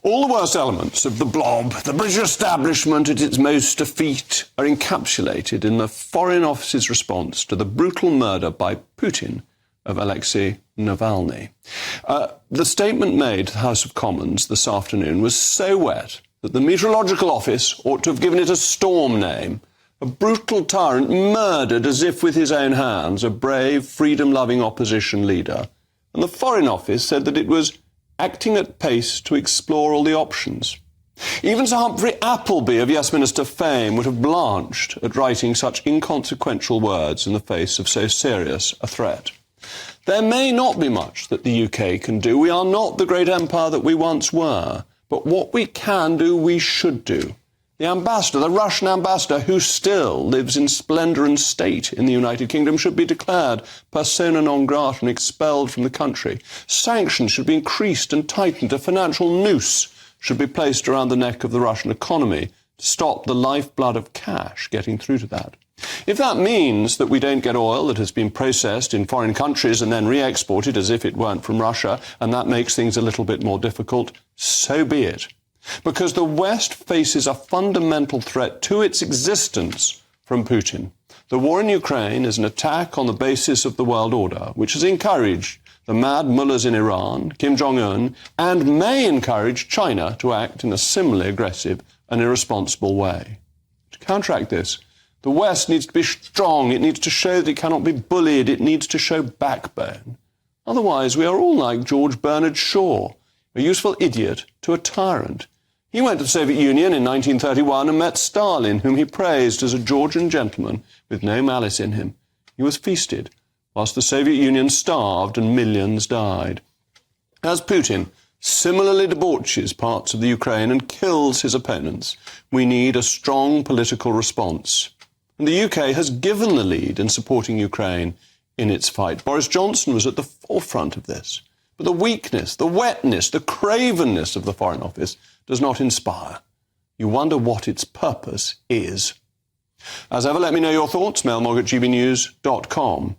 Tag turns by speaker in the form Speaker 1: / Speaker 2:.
Speaker 1: All the worst elements of the blob, the British establishment at its most effete, are encapsulated in the Foreign Office's response to the brutal murder by Putin of Alexei Navalny. The statement made to the House of Commons this afternoon was so wet that the Meteorological Office ought to have given it a storm name. A brutal tyrant murdered as if with his own hands a brave, freedom-loving opposition leader. And the Foreign Office said that it was acting at pace to explore all the options. Even Sir Humphrey Appleby of Westminster fame would have blanched at writing such inconsequential words in the face of so serious a threat. There may not be much that the UK can do. We are not the great empire that we once were. But what we can do, we should do. The ambassador, the Russian ambassador, who still lives in splendour and state in the United Kingdom, should be declared persona non grata and expelled from the country. Sanctions should be increased and tightened. A financial noose should be placed around the neck of the Russian economy to stop the lifeblood of cash getting through to that. If that means that we don't get oil that has been processed in foreign countries and then re-exported as if it weren't from Russia, and that makes things a little bit more difficult, so be it. Because the West faces a fundamental threat to its existence from Putin. The war in Ukraine is an attack on the basis of the world order, which has encouraged the mad mullahs in Iran, Kim Jong-un, and may encourage China to act in a similarly aggressive and irresponsible way. To counteract this, the West needs to be strong. It needs to show that it cannot be bullied. It needs to show backbone. Otherwise, we are all like George Bernard Shaw, a useful idiot to a tyrant. He went to the Soviet Union in 1931 and met Stalin, whom he praised as a Georgian gentleman with no malice in him. He was feasted, whilst the Soviet Union starved and millions died. As Putin similarly debauches parts of the Ukraine and kills his opponents, we need a strong political response. And the UK has given the lead in supporting Ukraine in its fight. Boris Johnson was at the forefront of this. But the weakness, the wetness, the cravenness of the Foreign Office does not inspire. You wonder what its purpose is. As ever, let me know your thoughts, mailmog@gbnews.com.